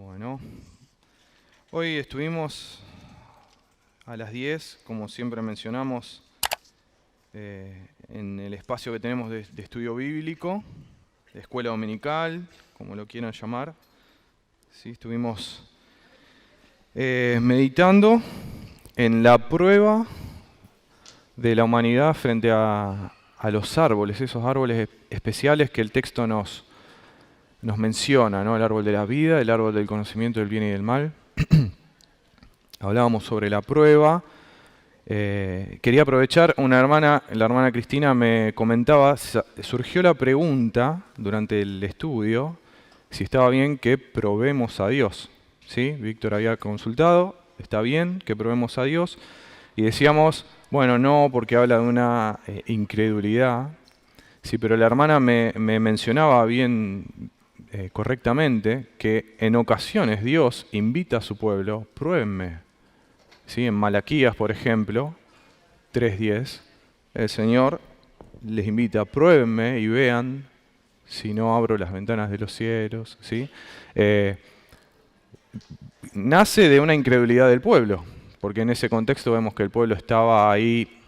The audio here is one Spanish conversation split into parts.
Bueno, hoy estuvimos a las 10, como siempre mencionamos, en el espacio que tenemos de estudio bíblico, de escuela dominical, como lo quieran llamar. Sí, estuvimos meditando en la prueba de la humanidad frente a los árboles, esos árboles especiales que el texto nos menciona, ¿no? El árbol de la vida, el árbol del conocimiento del bien y del mal. Hablábamos sobre la prueba. Quería aprovechar, la hermana Cristina me comentaba, surgió la pregunta durante el estudio, si estaba bien que probemos a Dios. ¿Sí? Víctor había consultado, está bien que probemos a Dios, y decíamos, bueno, no, porque habla de una incredulidad. Sí, pero la hermana me mencionaba bien correctamente que en ocasiones Dios invita a su pueblo, pruébenme. ¿Sí? En Malaquías, por ejemplo, 3:10, el Señor les invita, pruébenme y vean si no abro las ventanas de los cielos. ¿Sí? Nace de una incredulidad del pueblo, porque en ese contexto vemos que el pueblo estaba ahí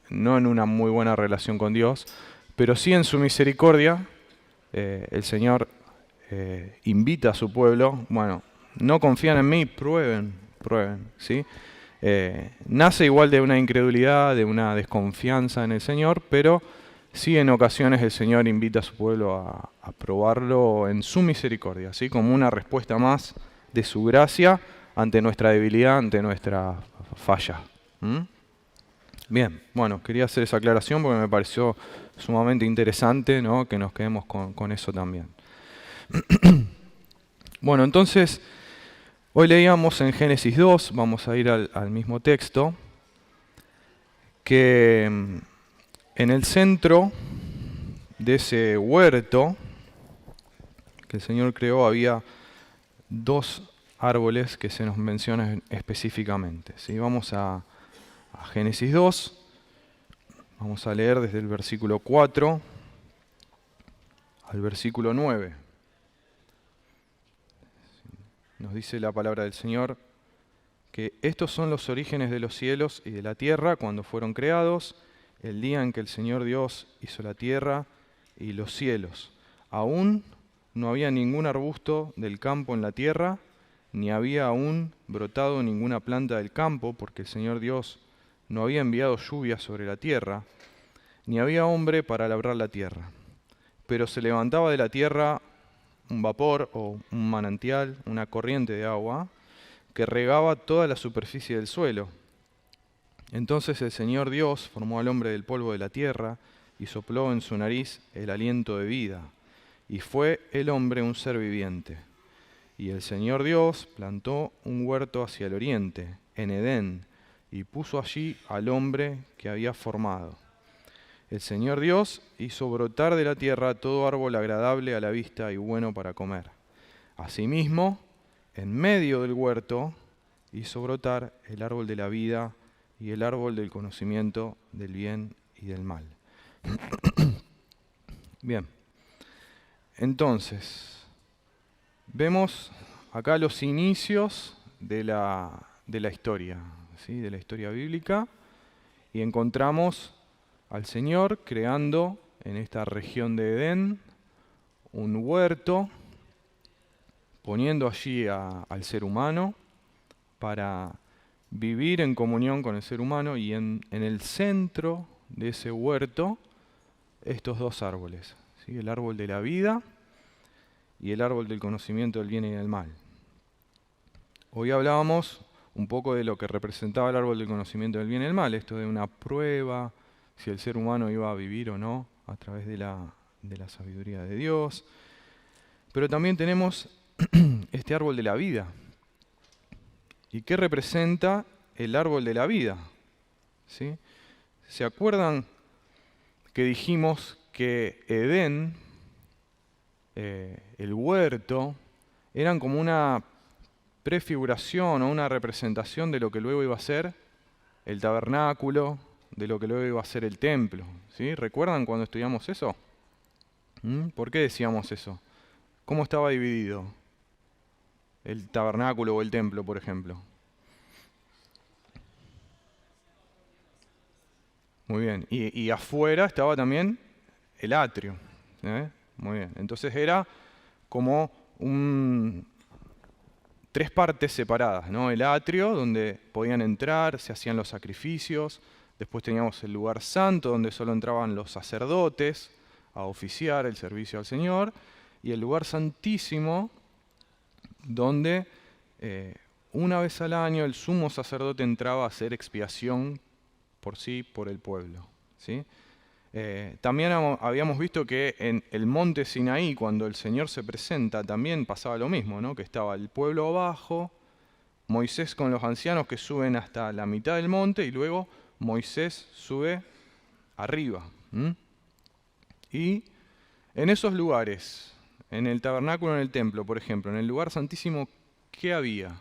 no en una muy buena relación con Dios, pero sí en su misericordia, el Señor invita a su pueblo, bueno, no confían en mí, prueben, ¿sí? Nace igual de una incredulidad, de una desconfianza en el Señor, pero sí en ocasiones el Señor invita a su pueblo a probarlo en su misericordia, ¿sí? Como una respuesta más de su gracia ante nuestra debilidad, ante nuestra falla. Bien, bueno, quería hacer esa aclaración porque me pareció sumamente interesante, ¿no? Que nos quedemos con eso también. Bueno, entonces, hoy leíamos en Génesis 2, vamos a ir al mismo texto, que en el centro de ese huerto que el Señor creó había dos árboles que se nos mencionan específicamente. ¿Sí? Vamos a Génesis 2, vamos a leer desde el versículo 4 al versículo 9. Nos dice la palabra del Señor que estos son los orígenes de los cielos y de la tierra cuando fueron creados, el día en que el Señor Dios hizo la tierra y los cielos. Aún no había ningún arbusto del campo en la tierra, ni había aún brotado ninguna planta del campo, porque el Señor Dios no había enviado lluvia sobre la tierra, ni había hombre para labrar la tierra. Pero se levantaba de la tierra un vapor o un manantial, una corriente de agua, que regaba toda la superficie del suelo. Entonces el Señor Dios formó al hombre del polvo de la tierra y sopló en su nariz el aliento de vida, y fue el hombre un ser viviente. Y el Señor Dios plantó un huerto hacia el oriente, en Edén, y puso allí al hombre que había formado. El Señor Dios hizo brotar de la tierra todo árbol agradable a la vista y bueno para comer. Asimismo, en medio del huerto hizo brotar el árbol de la vida y el árbol del conocimiento del bien y del mal. Bien, entonces, vemos acá los inicios de la historia, ¿sí? De la historia bíblica, y encontramos al Señor creando en esta región de Edén un huerto, poniendo allí al ser humano para vivir en comunión con el ser humano, y en el centro de ese huerto estos dos árboles, ¿sí? El árbol de la vida y el árbol del conocimiento del bien y del mal. Hoy hablábamos un poco de lo que representaba el árbol del conocimiento del bien y del mal, esto de una prueba, si el ser humano iba a vivir o no a través de la sabiduría de Dios. Pero también tenemos este árbol de la vida. ¿Y qué representa el árbol de la vida? ¿Sí? ¿Se acuerdan que dijimos que Edén, el huerto, eran como una prefiguración o una representación de lo que luego iba a ser el tabernáculo, de lo que luego iba a ser el templo? ¿Sí? ¿Recuerdan cuando estudiamos eso? ¿Por qué decíamos eso? ¿Cómo estaba dividido? el tabernáculo o el templo, por ejemplo. Muy bien. Y afuera estaba también el atrio. Muy bien. Entonces era como tres partes separadas, ¿no? El atrio, donde podían entrar, se hacían los sacrificios. Después teníamos el lugar santo, donde solo entraban los sacerdotes a oficiar el servicio al Señor. Y el lugar santísimo, donde una vez al año el sumo sacerdote entraba a hacer expiación por sí, por el pueblo, ¿sí? También habíamos visto que en el monte Sinaí, cuando el Señor se presenta, también pasaba lo mismo, ¿no? Que estaba el pueblo abajo, Moisés con los ancianos que suben hasta la mitad del monte y luego Moisés sube arriba. Y en esos lugares, en el tabernáculo, en el templo, por ejemplo, en el lugar santísimo, ¿qué había?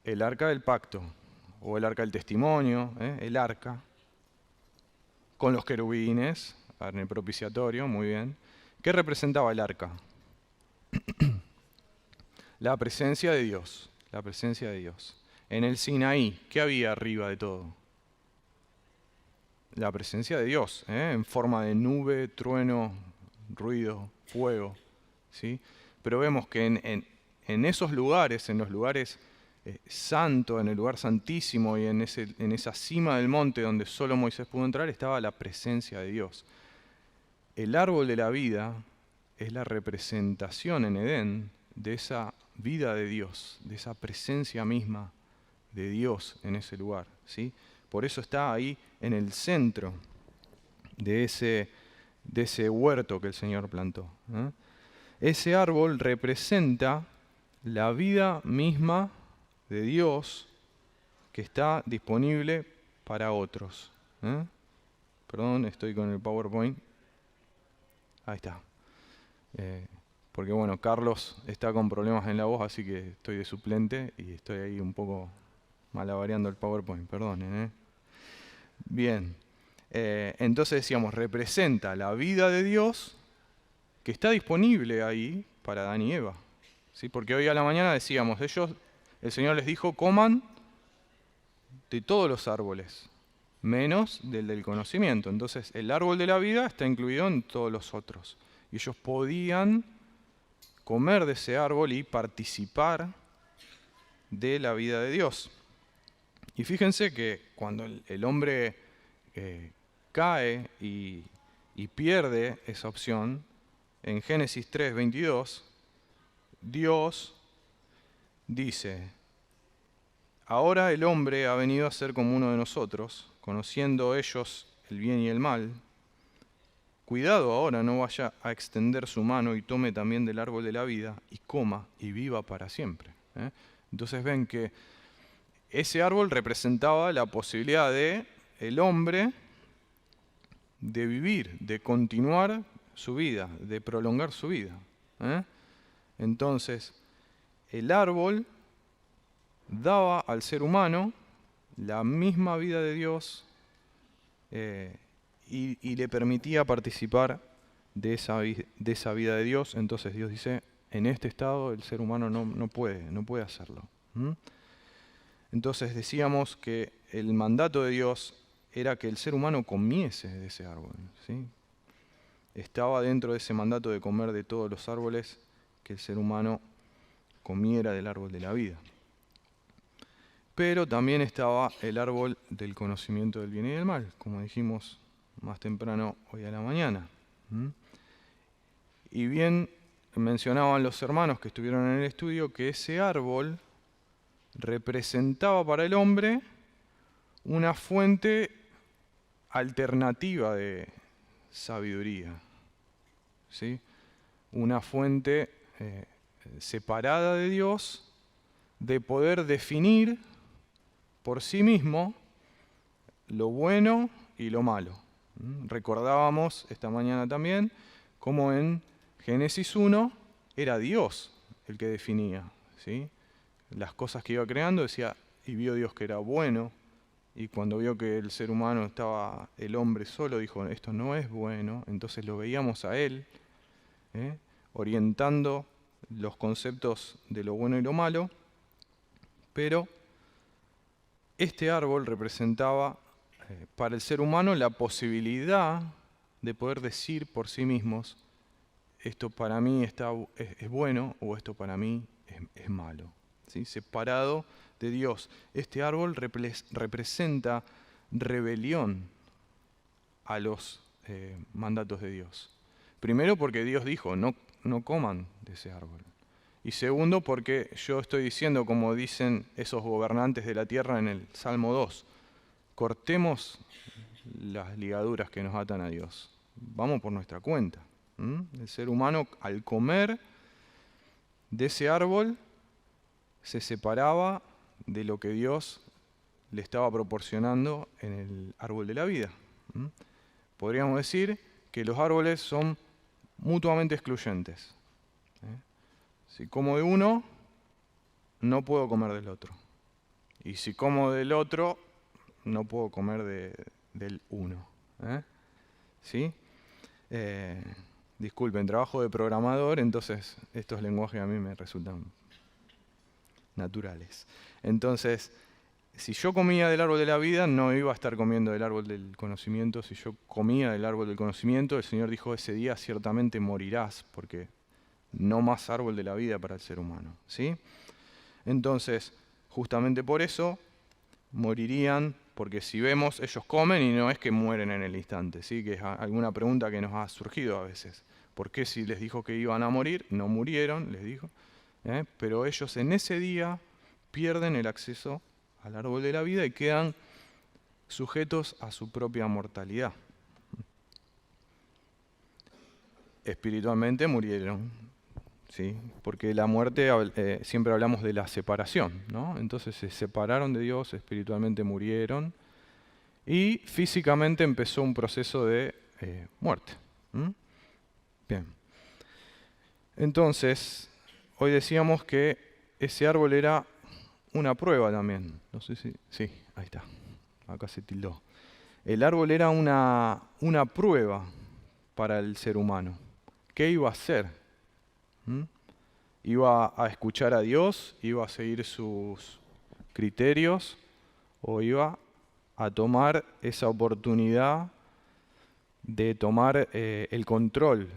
El arca del pacto, o el arca del testimonio, el arca, con los querubines, en el propiciatorio, muy bien. ¿Qué representaba el arca? La presencia de Dios, la presencia de Dios. En el Sinaí, ¿qué había arriba de todo? La presencia de Dios, en forma de nube, trueno, ruido, fuego, ¿sí? Pero vemos que en esos lugares, en los lugares santos, en el lugar santísimo y en esa cima del monte donde solo Moisés pudo entrar, estaba la presencia de Dios. El árbol de la vida es la representación en Edén de esa vida de Dios, de esa presencia misma de Dios en ese lugar, ¿sí? Por eso está ahí en el centro de ese huerto que el Señor plantó. Ese árbol representa la vida misma de Dios que está disponible para otros. Perdón, estoy con el PowerPoint. Ahí está. Porque bueno, Carlos está con problemas en la voz, así que estoy de suplente y estoy ahí un poco malabareando el PowerPoint, perdonen. Bien, entonces decíamos, representa la vida de Dios que está disponible ahí para Adán y Eva. ¿Sí? Porque hoy a la mañana decíamos, el Señor les dijo, coman de todos los árboles, menos del conocimiento. Entonces el árbol de la vida está incluido en todos los otros. Y ellos podían comer de ese árbol y participar de la vida de Dios. Y fíjense que cuando el hombre cae y pierde esa opción, en Génesis 3:22, Dios dice, ahora el hombre ha venido a ser como uno de nosotros, conociendo ellos el bien y el mal. Cuidado ahora, no vaya a extender su mano y tome también del árbol de la vida y coma y viva para siempre. Entonces ven que ese árbol representaba la posibilidad de el hombre de vivir, de continuar su vida, de prolongar su vida. Entonces, el árbol daba al ser humano la misma vida de Dios y le permitía participar de esa vida de Dios. Entonces Dios dice, en este estado el ser humano no puede hacerlo. Entonces decíamos que el mandato de Dios era que el ser humano comiese de ese árbol, ¿sí? Estaba dentro de ese mandato de comer de todos los árboles, que el ser humano comiera del árbol de la vida. Pero también estaba el árbol del conocimiento del bien y del mal, como dijimos más temprano hoy a la mañana. Y bien mencionaban los hermanos que estuvieron en el estudio que ese árbol representaba para el hombre una fuente alternativa de sabiduría, ¿sí? Una fuente separada de Dios, de poder definir por sí mismo lo bueno y lo malo. Recordábamos esta mañana también cómo en Génesis 1 era Dios el que definía, ¿sí? Las cosas que iba creando, decía, y vio Dios que era bueno, y cuando vio que el ser humano estaba, el hombre solo, dijo, esto no es bueno, entonces lo veíamos a él, orientando los conceptos de lo bueno y lo malo, pero este árbol representaba para el ser humano la posibilidad de poder decir por sí mismos, esto para mí es bueno o esto para mí es malo. ¿Sí? Separado de Dios. Este árbol representa rebelión a los mandatos de Dios. Primero porque Dios dijo, no coman de ese árbol. Y segundo porque yo estoy diciendo, como dicen esos gobernantes de la tierra en el Salmo 2, cortemos las ligaduras que nos atan a Dios. Vamos por nuestra cuenta. El ser humano, al comer de ese árbol, se separaba de lo que Dios le estaba proporcionando en el árbol de la vida. Podríamos decir que los árboles son mutuamente excluyentes. Si como de uno, no puedo comer del otro. Y si como del otro, no puedo comer del uno. ¿Sí? Disculpen, trabajo de programador, entonces estos lenguajes a mí me resultan naturales. Entonces, si yo comía del árbol de la vida, no iba a estar comiendo del árbol del conocimiento. Si yo comía del árbol del conocimiento, el Señor dijo, ese día ciertamente morirás, porque no más árbol de la vida para el ser humano. ¿Sí? Entonces, justamente por eso, morirían, porque si vemos, ellos comen y no es que mueren en el instante, ¿sí? Que es alguna pregunta que nos ha surgido a veces. ¿Por qué si les dijo que iban a morir, no murieron, les dijo? Pero ellos en ese día pierden el acceso al árbol de la vida y quedan sujetos a su propia mortalidad. Espiritualmente murieron, ¿sí? Porque la muerte, siempre hablamos de la separación, ¿no? Entonces se separaron de Dios, espiritualmente murieron y físicamente empezó un proceso de muerte. Bien. Entonces, hoy decíamos que ese árbol era una prueba también. No sé si... Sí, ahí está. Acá se tildó. El árbol era una prueba para el ser humano. ¿Qué iba a hacer? ¿Iba a escuchar a Dios? ¿Iba a seguir sus criterios? ¿O iba a tomar esa oportunidad de tomar el control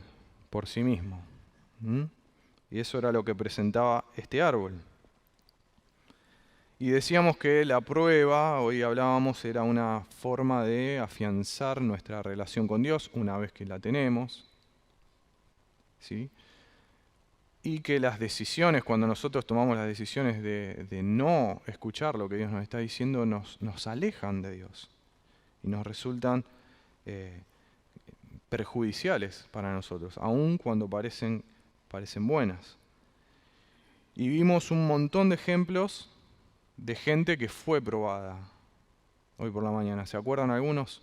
por sí mismo? Y eso era lo que presentaba este árbol. Y decíamos que la prueba, hoy hablábamos, era una forma de afianzar nuestra relación con Dios una vez que la tenemos. ¿Sí? Y que las decisiones, cuando nosotros tomamos las decisiones de no escuchar lo que Dios nos está diciendo, nos alejan de Dios y nos resultan perjudiciales para nosotros, aun cuando parecen buenas. Y vimos un montón de ejemplos de gente que fue probada hoy por la mañana. ¿Se acuerdan algunos?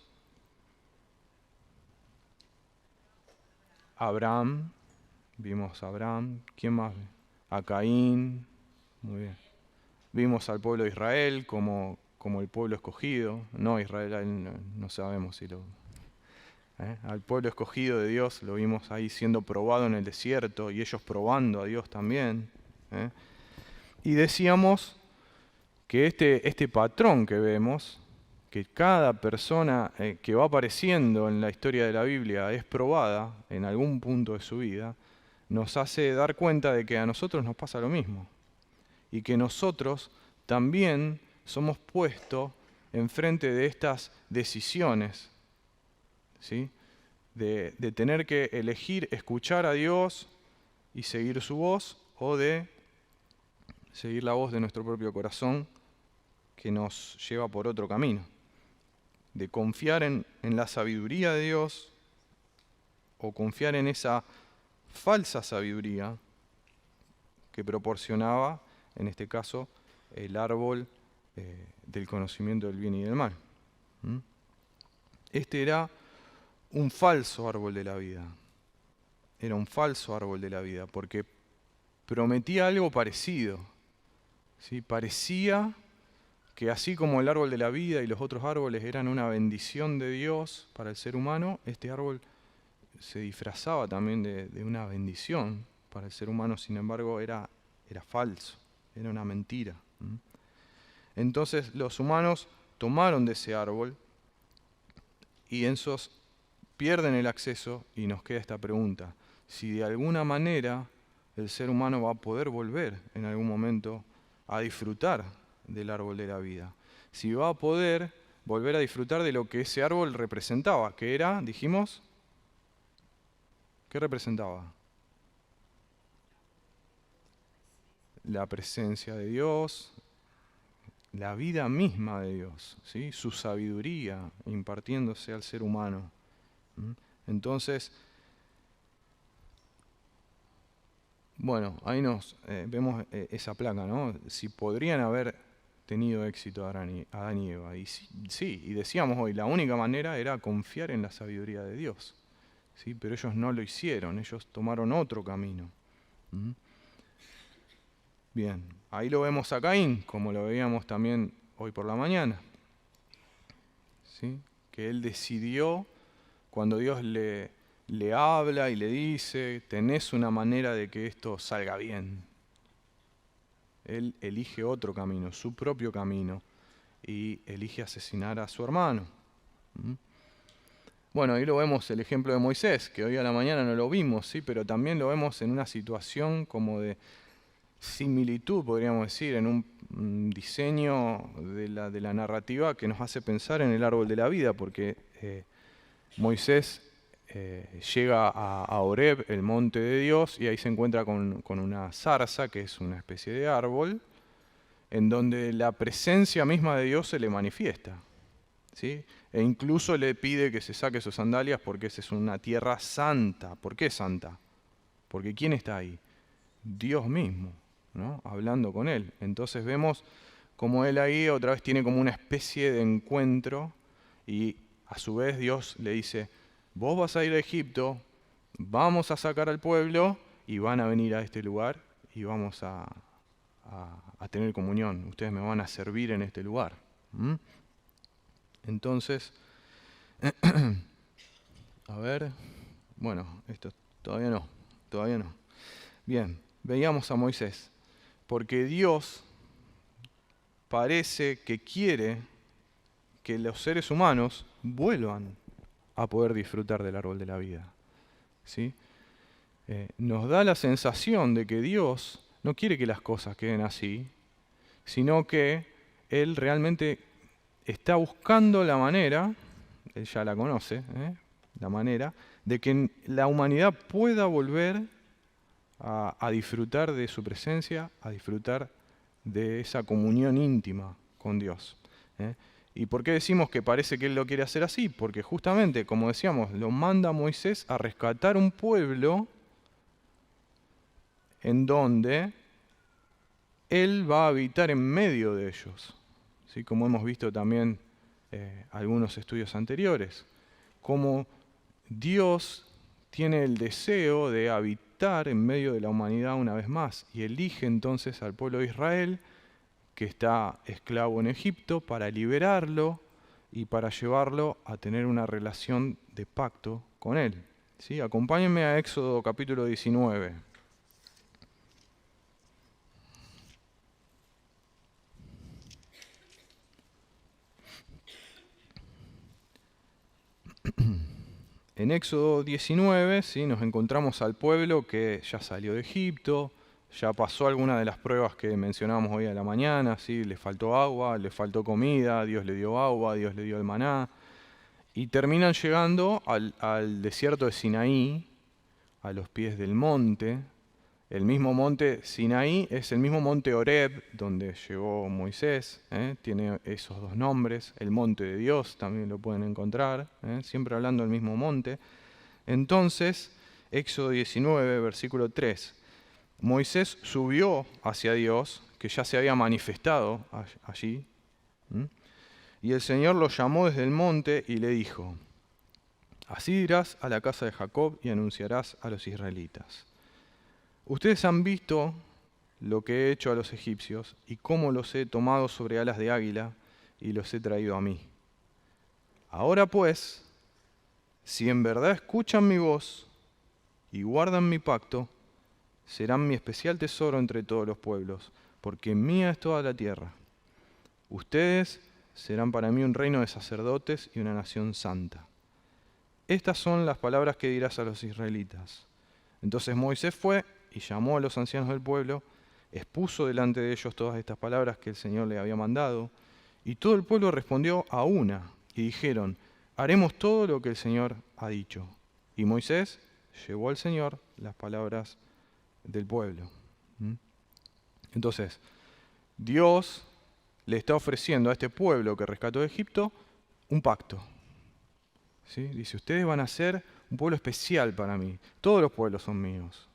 Abraham, vimos a Abraham. ¿Quién más? A Caín. Muy bien. Vimos al pueblo de Israel como el pueblo escogido. No Israel, no sabemos si lo... Al pueblo escogido de Dios lo vimos ahí siendo probado en el desierto y ellos probando a Dios también. Y decíamos que este patrón que vemos, que cada persona que va apareciendo en la historia de la Biblia es probada en algún punto de su vida, nos hace dar cuenta de que a nosotros nos pasa lo mismo y que nosotros también somos puestos enfrente de estas decisiones, ¿sí? De tener que elegir escuchar a Dios y seguir su voz o de seguir la voz de nuestro propio corazón que nos lleva por otro camino, de confiar en la sabiduría de Dios o confiar en esa falsa sabiduría que proporcionaba, en este caso, el árbol del conocimiento del bien y del mal. Este era un falso árbol de la vida. Era un falso árbol de la vida porque prometía algo parecido. ¿Sí? Parecía que así como el árbol de la vida y los otros árboles eran una bendición de Dios para el ser humano, este árbol se disfrazaba también de una bendición para el ser humano, sin embargo era falso, era una mentira. Entonces los humanos tomaron de ese árbol y esos pierden el acceso y nos queda esta pregunta: si de alguna manera el ser humano va a poder volver en algún momento a disfrutar del árbol de la vida, si va a poder volver a disfrutar de lo que ese árbol representaba, que era, dijimos, ¿qué representaba? La presencia de Dios, la vida misma de Dios, ¿sí? Su sabiduría impartiéndose al ser humano. Entonces, bueno, ahí nos vemos esa placa, ¿no? Si podrían haber tenido éxito Adán y Eva. Y sí, y decíamos hoy, la única manera era confiar en la sabiduría de Dios. ¿Sí? Pero ellos no lo hicieron, ellos tomaron otro camino. Bien, ahí lo vemos a Caín, como lo veíamos también hoy por la mañana. ¿Sí? Que él decidió, cuando Dios le habla y le dice, tenés una manera de que esto salga bien. Él elige otro camino, su propio camino, y elige asesinar a su hermano. Bueno, ahí lo vemos el ejemplo de Moisés, que hoy a la mañana no lo vimos, ¿sí? Pero también lo vemos en una situación como de similitud, podríamos decir, en un diseño de la narrativa que nos hace pensar en el árbol de la vida, porque Moisés llega a Horeb, el monte de Dios, y ahí se encuentra con una zarza, que es una especie de árbol, en donde la presencia misma de Dios se le manifiesta, ¿sí? E incluso le pide que se saque sus sandalias porque esa es una tierra santa. ¿Por qué santa? Porque ¿quién está ahí? Dios mismo, ¿no? Hablando con él. Entonces vemos como él ahí otra vez tiene como una especie de encuentro y a su vez Dios le dice, vos vas a ir a Egipto, vamos a sacar al pueblo y van a venir a este lugar y vamos a tener comunión. Ustedes me van a servir en este lugar. Entonces, a ver, bueno, esto todavía no. Bien, veíamos a Moisés, porque Dios parece que quiere que los seres humanos vuelvan a poder disfrutar del árbol de la vida. ¿Sí? Nos da la sensación de que Dios no quiere que las cosas queden así, sino que Él realmente está buscando la manera, él ya la conoce, la manera, de que la humanidad pueda volver a disfrutar de su presencia, a disfrutar de esa comunión íntima con Dios. ¿Y por qué decimos que parece que Él lo quiere hacer así? Porque justamente, como decíamos, lo manda a Moisés a rescatar un pueblo en donde Él va a habitar en medio de ellos. ¿Sí? Como hemos visto también algunos estudios anteriores, como Dios tiene el deseo de habitar en medio de la humanidad una vez más y elige entonces al pueblo de Israel, que está esclavo en Egipto, para liberarlo y para llevarlo a tener una relación de pacto con Él. ¿Sí? Acompáñenme a Éxodo capítulo 19. En Éxodo 19, ¿sí? Nos encontramos al pueblo que ya salió de Egipto, ya pasó alguna de las pruebas que mencionábamos hoy a la mañana, ¿sí? Le faltó agua, le faltó comida, Dios le dio agua, Dios le dio el maná, y terminan llegando al desierto de Sinaí, a los pies del monte. El mismo monte Sinaí es el mismo monte Horeb, donde llegó Moisés, tiene esos dos nombres. El monte de Dios también lo pueden encontrar, siempre hablando del mismo monte. Entonces, Éxodo 19, versículo 3. Moisés subió hacia Dios, que ya se había manifestado allí, y el Señor lo llamó desde el monte y le dijo, así dirás a la casa de Jacob y anunciarás a los israelitas. Ustedes han visto lo que he hecho a los egipcios y cómo los he tomado sobre alas de águila y los he traído a mí. Ahora pues, Si en verdad escuchan mi voz y guardan mi pacto, serán mi especial tesoro entre todos los pueblos, porque mía es toda la tierra. Ustedes serán para mí un reino de sacerdotes y una nación santa. Estas son las palabras que dirás a los israelitas. Entonces Moisés fue y llamó a los ancianos del pueblo, expuso delante de ellos todas estas palabras que el Señor le había mandado, y todo el pueblo respondió a una, y dijeron, haremos todo lo que el Señor ha dicho. Y Moisés llevó al Señor las palabras del pueblo. Entonces, Dios le está ofreciendo a este pueblo que rescató de Egipto un pacto. ¿Sí? Dice, ustedes van a ser un pueblo especial para mí. Todos los pueblos son míos.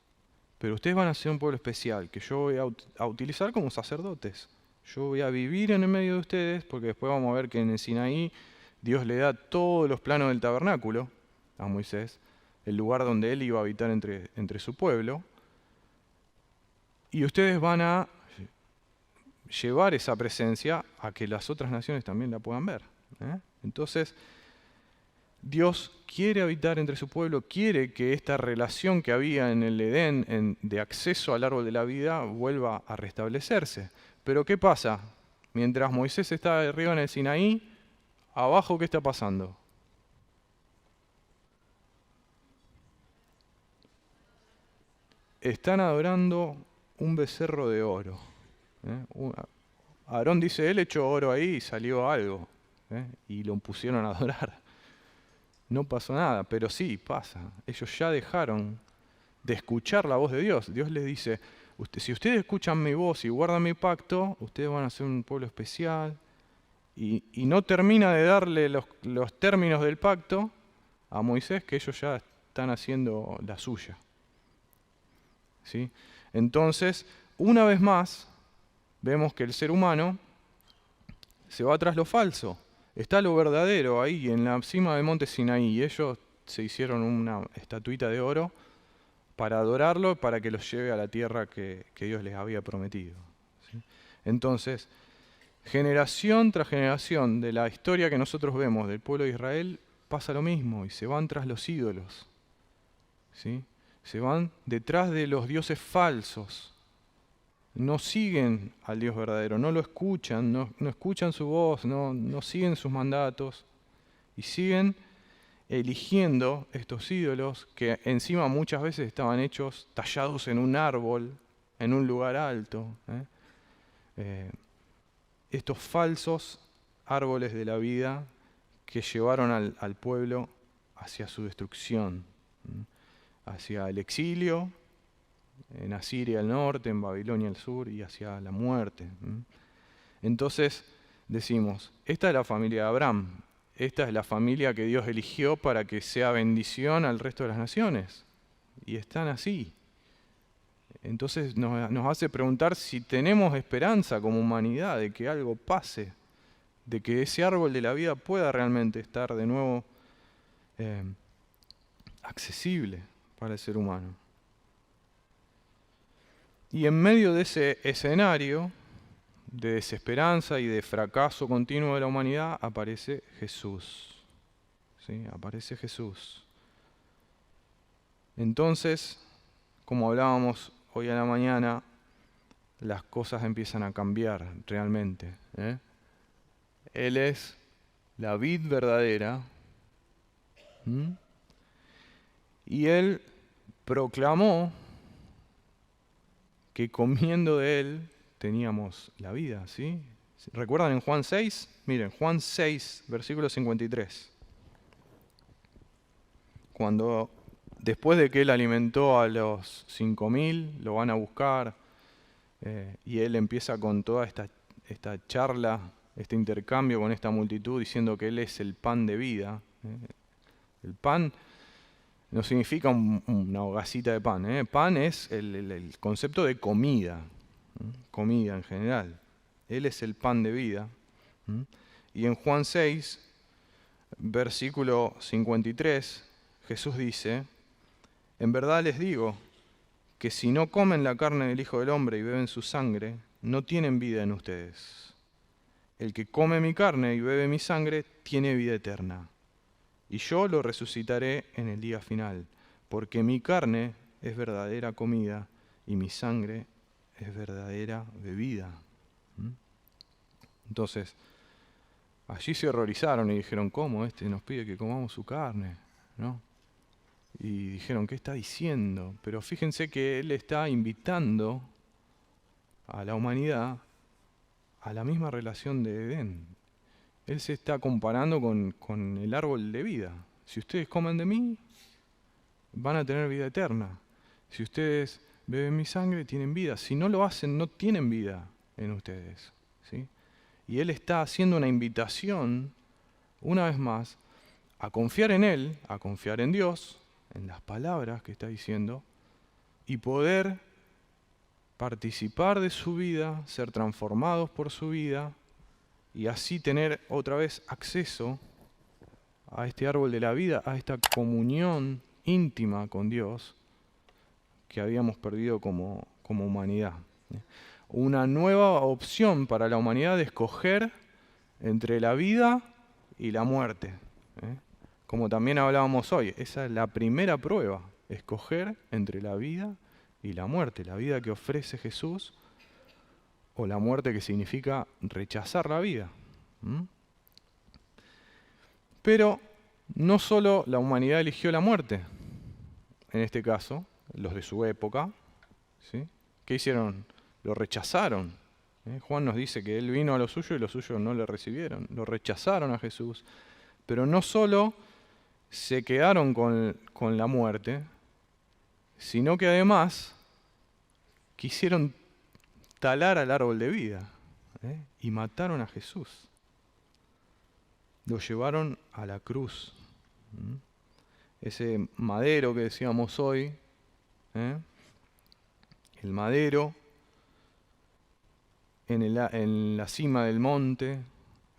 Pero ustedes van a ser un pueblo especial que yo voy a utilizar como sacerdotes. Yo voy a vivir en el medio de ustedes, porque después vamos a ver que en el Sinaí Dios le da todos los planos del tabernáculo a Moisés, el lugar donde él iba a habitar entre su pueblo. Y ustedes van a llevar esa presencia a que las otras naciones también la puedan ver. Entonces, Dios quiere habitar entre su pueblo, quiere que esta relación que había en el Edén de acceso al árbol de la vida vuelva a restablecerse. Pero ¿qué pasa? Mientras Moisés está arriba en el Sinaí, abajo ¿qué está pasando? Están adorando un becerro de oro. Aarón dice, él echó oro ahí y salió algo. Y lo pusieron a adorar. No pasó nada, pero sí pasa. Ellos ya dejaron de escuchar la voz de Dios. Dios les dice, si ustedes escuchan mi voz y guardan mi pacto, ustedes van a ser un pueblo especial. Y no termina de darle los términos del pacto a Moisés, que ellos ya están haciendo la suya. ¿Sí? Entonces, una vez más, vemos que el ser humano se va tras lo falso. Está lo verdadero ahí en la cima del monte Sinaí y ellos se hicieron una estatuita de oro para adorarlo, para que los lleve a la tierra que Dios les había prometido. ¿Sí? Entonces, generación tras generación de la historia que nosotros vemos del pueblo de Israel pasa lo mismo y se van tras los ídolos. ¿Sí? Se van detrás de los dioses falsos. No siguen al Dios verdadero, no lo escuchan, no escuchan su voz, no siguen sus mandatos y siguen eligiendo estos ídolos que encima muchas veces estaban hechos tallados en un árbol, en un lugar alto. Estos falsos árboles de la vida que llevaron al pueblo hacia su destrucción, hacia el exilio, en Asiria al norte, en Babilonia al sur y hacia la muerte. Entonces decimos, esta es la familia de Abraham, esta es la familia que Dios eligió para que sea bendición al resto de las naciones. Y están así. Entonces nos hace preguntar si tenemos esperanza como humanidad de que algo pase, de que ese árbol de la vida pueda realmente estar de nuevo accesible para el ser humano. Y en medio de ese escenario de desesperanza y de fracaso continuo de la humanidad aparece Jesús. ¿Sí? Aparece Jesús. Entonces, como hablábamos hoy a la mañana, las cosas empiezan a cambiar realmente. Él es la vid verdadera. Y Él proclamó que comiendo de Él teníamos la vida, ¿sí? ¿Recuerdan en Juan 6? Miren, Juan 6, versículo 53. Cuando después de que Él alimentó a los 5.000, lo van a buscar, y Él empieza con toda esta charla, este intercambio con esta multitud, diciendo que Él es el pan de vida. El pan no significa una hogacita de pan. Pan es el concepto de comida, comida en general. Él es el pan de vida. Y en Juan 6, versículo 53, Jesús dice, en verdad les digo que si no comen la carne del Hijo del Hombre y beben su sangre, no tienen vida en ustedes. El que come mi carne y bebe mi sangre tiene vida eterna, y yo lo resucitaré en el día final, porque mi carne es verdadera comida y mi sangre es verdadera bebida. ¿Mm? Entonces, allí se horrorizaron y dijeron, ¿cómo este nos pide que comamos su carne? ¿No? Y dijeron, ¿qué está diciendo? Pero fíjense que él está invitando a la humanidad a la misma relación de Edén. Él se está comparando con el árbol de vida. Si ustedes comen de mí, van a tener vida eterna. Si ustedes beben mi sangre, tienen vida. Si no lo hacen, no tienen vida en ustedes. ¿Sí? Y Él está haciendo una invitación, una vez más, a confiar en Él, a confiar en Dios, en las palabras que está diciendo, y poder participar de su vida, ser transformados por su vida, y así tener otra vez acceso a este árbol de la vida, a esta comunión íntima con Dios que habíamos perdido como humanidad. Una nueva opción para la humanidad de escoger entre la vida y la muerte. Como también hablábamos hoy, esa es la primera prueba, escoger entre la vida y la muerte, la vida que ofrece Jesús o la muerte que significa rechazar la vida. Pero no solo la humanidad eligió la muerte, en este caso, los de su época, ¿sí? ¿Qué hicieron? Lo rechazaron. Juan nos dice que él vino a los suyos y los suyos no le recibieron, lo rechazaron a Jesús. Pero no solo se quedaron con la muerte, sino que además quisieron talar al árbol de vida y mataron a Jesús. Lo llevaron a la cruz. Ese madero que decíamos hoy, el madero en la cima del monte,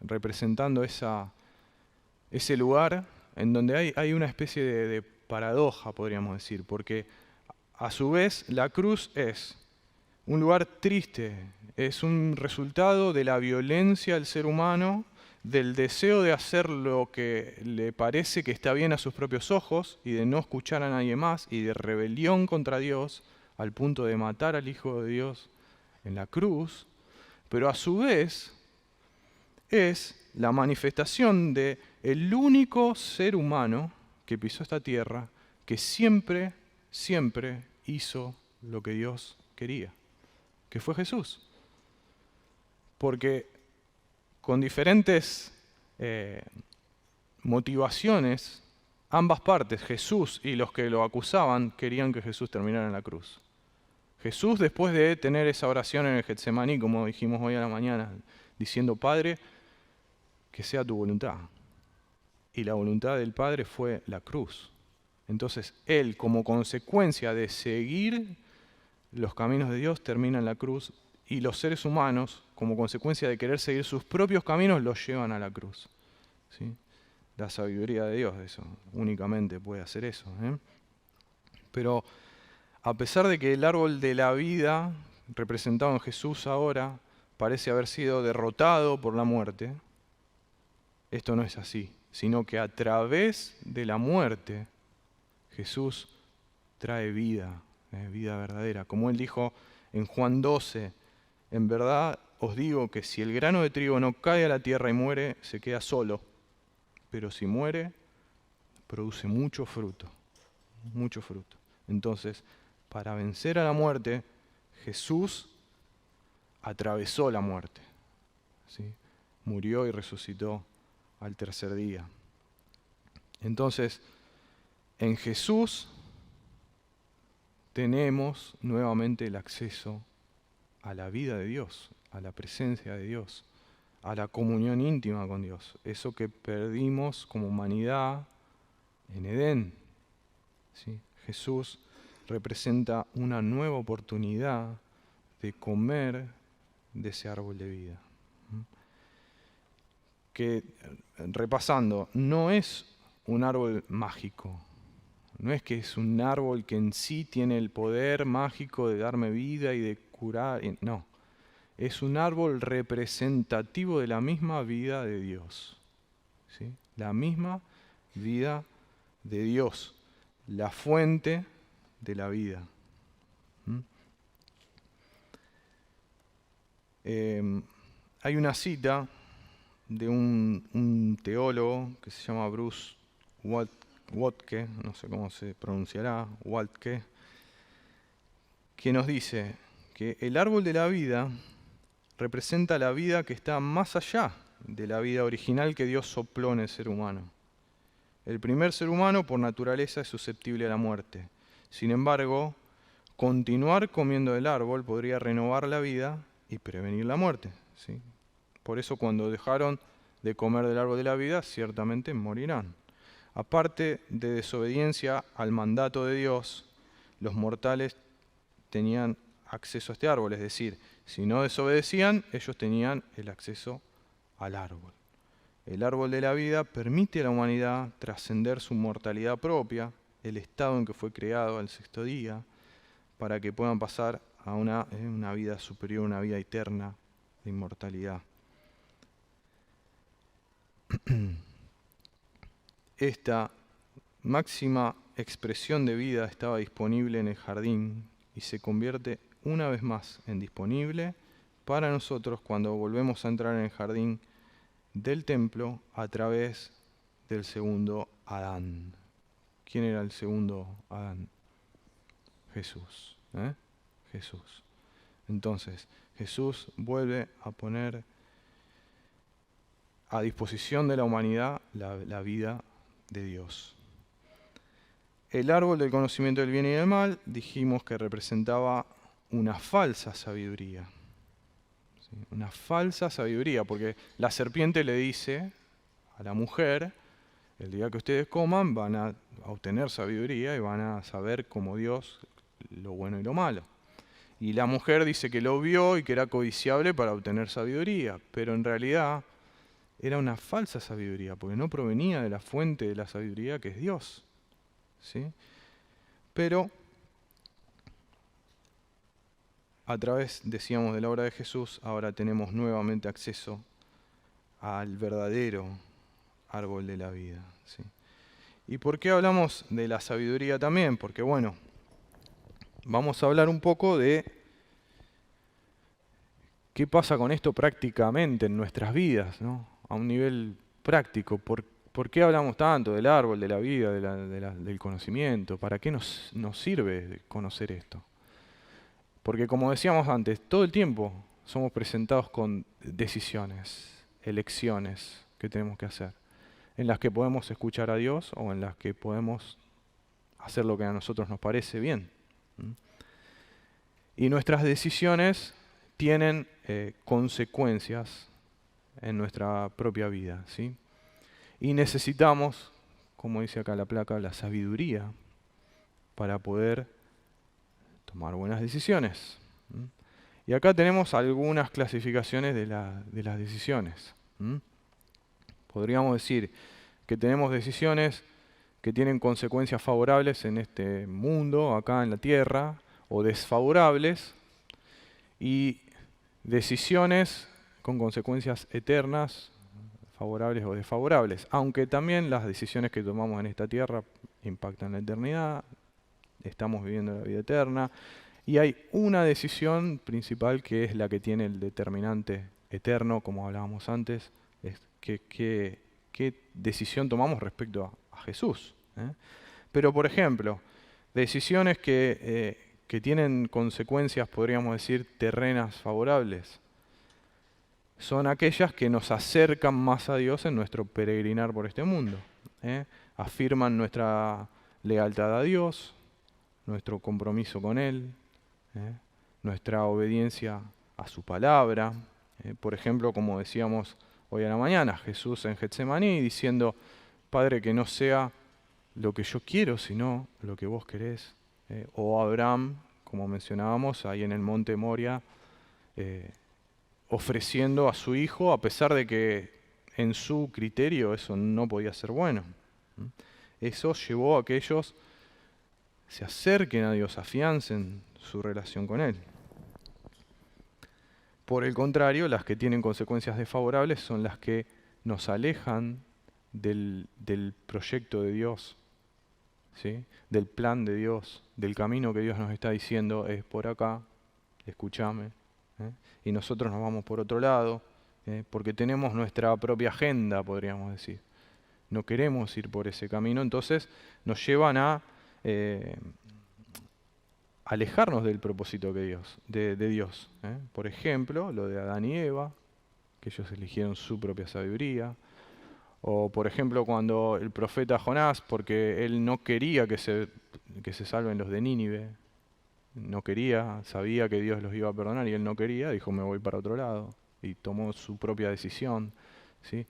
representando ese lugar en donde hay una especie de paradoja, podríamos decir, porque a su vez la cruz es un lugar triste, es un resultado de la violencia del ser humano, del deseo de hacer lo que le parece que está bien a sus propios ojos y de no escuchar a nadie más y de rebelión contra Dios al punto de matar al Hijo de Dios en la cruz, pero a su vez es la manifestación de el único ser humano que pisó esta tierra que siempre, siempre hizo lo que Dios quería, que fue Jesús. Porque con diferentes motivaciones, ambas partes, Jesús y los que lo acusaban, querían que Jesús terminara en la cruz. Jesús, después de tener esa oración en el Getsemaní, como dijimos hoy a la mañana, diciendo, Padre, que sea tu voluntad. Y la voluntad del Padre fue la cruz. Entonces, Él, como consecuencia de seguir los caminos de Dios, termina en la cruz, y los seres humanos, como consecuencia de querer seguir sus propios caminos, los llevan a la cruz. ¿Sí? La sabiduría de Dios, eso, únicamente puede hacer eso. Pero a pesar de que el árbol de la vida, representado en Jesús ahora, parece haber sido derrotado por la muerte, esto no es así, sino que a través de la muerte Jesús trae vida, vida verdadera. Como Él dijo en Juan 12, en verdad os digo que si el grano de trigo no cae a la tierra y muere, se queda solo, pero si muere, produce mucho fruto, mucho fruto. Entonces, para vencer a la muerte, Jesús atravesó la muerte, ¿sí? Murió y resucitó al tercer día. Entonces, en Jesús tenemos nuevamente el acceso a la vida de Dios, a la presencia de Dios, a la comunión íntima con Dios. Eso que perdimos como humanidad en Edén. ¿Sí? Jesús representa una nueva oportunidad de comer de ese árbol de vida. Que, repasando, no es un árbol mágico. No es que es un árbol que en sí tiene el poder mágico de darme vida y de curar. No, es un árbol representativo de la misma vida de Dios. ¿Sí? La misma vida de Dios, la fuente de la vida. Hay una cita de un teólogo que se llama Bruce Waltke, no sé cómo se pronunciará, Waltke, que nos dice que el árbol de la vida representa la vida que está más allá de la vida original que Dios sopló en el ser humano. El primer ser humano por naturaleza es susceptible a la muerte. Sin embargo, continuar comiendo del árbol podría renovar la vida y prevenir la muerte, ¿sí? Por eso cuando dejaron de comer del árbol de la vida, ciertamente morirán. Aparte de desobediencia al mandato de Dios, los mortales tenían acceso a este árbol, es decir, si no desobedecían, ellos tenían el acceso al árbol. El árbol de la vida permite a la humanidad trascender su mortalidad propia, el estado en que fue creado al sexto día, para que puedan pasar a una vida superior, una vida eterna de inmortalidad. Esta máxima expresión de vida estaba disponible en el jardín y se convierte una vez más en disponible para nosotros cuando volvemos a entrar en el jardín del templo a través del segundo Adán. ¿Quién era el segundo Adán? Jesús. Jesús. Entonces, Jesús vuelve a poner a disposición de la humanidad la vida de Dios. El árbol del conocimiento del bien y del mal dijimos que representaba una falsa sabiduría. ¿Sí? Una falsa sabiduría, porque la serpiente le dice a la mujer, el día que ustedes coman van a obtener sabiduría y van a saber como Dios lo bueno y lo malo. Y la mujer dice que lo vio y que era codiciable para obtener sabiduría, pero en realidad era una falsa sabiduría, porque no provenía de la fuente de la sabiduría que es Dios. ¿Sí? Pero a través, decíamos, de la obra de Jesús, ahora tenemos nuevamente acceso al verdadero árbol de la vida. ¿Sí? ¿Y por qué hablamos de la sabiduría también? Porque bueno, vamos a hablar un poco de qué pasa con esto prácticamente en nuestras vidas, ¿no? A un nivel práctico. ¿Por qué hablamos tanto del árbol, de la vida, del conocimiento? ¿Para qué nos sirve conocer esto? Porque como decíamos antes, todo el tiempo somos presentados con decisiones, elecciones que tenemos que hacer, en las que podemos escuchar a Dios o en las que podemos hacer lo que a nosotros nos parece bien. Y nuestras decisiones tienen consecuencias en nuestra propia vida, ¿sí? Y necesitamos, como dice acá la placa, la sabiduría para poder tomar buenas decisiones. Y acá tenemos algunas clasificaciones de las decisiones. Podríamos decir que tenemos decisiones que tienen consecuencias favorables en este mundo, acá en la tierra, o desfavorables, y decisiones con consecuencias eternas, favorables o desfavorables, aunque también las decisiones que tomamos en esta tierra impactan la eternidad, estamos viviendo la vida eterna, y hay una decisión principal que es la que tiene el determinante eterno, como hablábamos antes, es qué decisión tomamos respecto a Jesús. Pero, por ejemplo, decisiones que tienen consecuencias, podríamos decir, terrenas favorables, son aquellas que nos acercan más a Dios en nuestro peregrinar por este mundo. Afirman nuestra lealtad a Dios, nuestro compromiso con Él, nuestra obediencia a su palabra. Por ejemplo, como decíamos hoy a la mañana, Jesús en Getsemaní diciendo, Padre, que no sea lo que yo quiero, sino lo que vos querés. O Abraham, como mencionábamos, ahí en el monte Moria, ofreciendo a su hijo, a pesar de que en su criterio eso no podía ser bueno. Eso llevó a que ellos se acerquen a Dios, afiancen su relación con Él. Por el contrario, las que tienen consecuencias desfavorables son las que nos alejan del proyecto de Dios, ¿sí? Del plan de Dios, del camino que Dios nos está diciendo, es por acá, escúchame. Y nosotros nos vamos por otro lado, porque tenemos nuestra propia agenda, podríamos decir. No queremos ir por ese camino, entonces nos llevan a alejarnos del propósito de Dios. Por ejemplo, lo de Adán y Eva, que ellos eligieron su propia sabiduría. O por ejemplo cuando el profeta Jonás, porque él no quería que se salven los de Nínive, no quería, sabía que Dios los iba a perdonar y él no quería, dijo me voy para otro lado y tomó su propia decisión, ¿sí?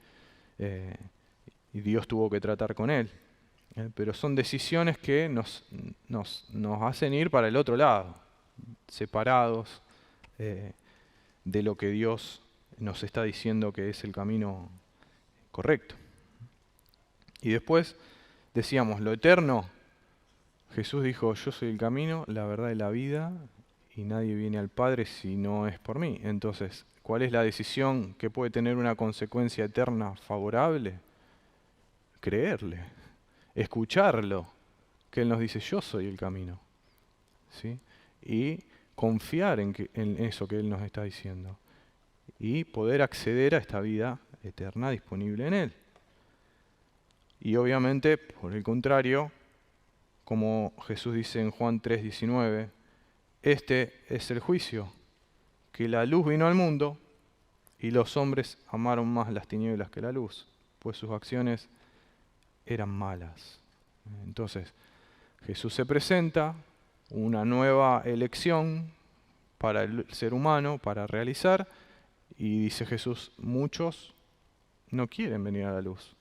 Y Dios tuvo que tratar con él. Pero son decisiones que nos hacen ir para el otro lado, separados de lo que Dios nos está diciendo que es el camino correcto. Y después decíamos, lo eterno, Jesús dijo, yo soy el camino, la verdad y la vida, y nadie viene al Padre si no es por mí. Entonces, ¿cuál es la decisión que puede tener una consecuencia eterna favorable? Creerle, escucharlo, que Él nos dice, yo soy el camino, ¿sí? Y confiar en eso que Él nos está diciendo, y poder acceder a esta vida eterna disponible en Él. Y obviamente, por el contrario, como Jesús dice en Juan 3:19, este es el juicio, que la luz vino al mundo y los hombres amaron más las tinieblas que la luz, pues sus acciones eran malas. Entonces, Jesús se presenta, una nueva elección para el ser humano, para realizar, y dice Jesús, muchos no quieren venir a la luz,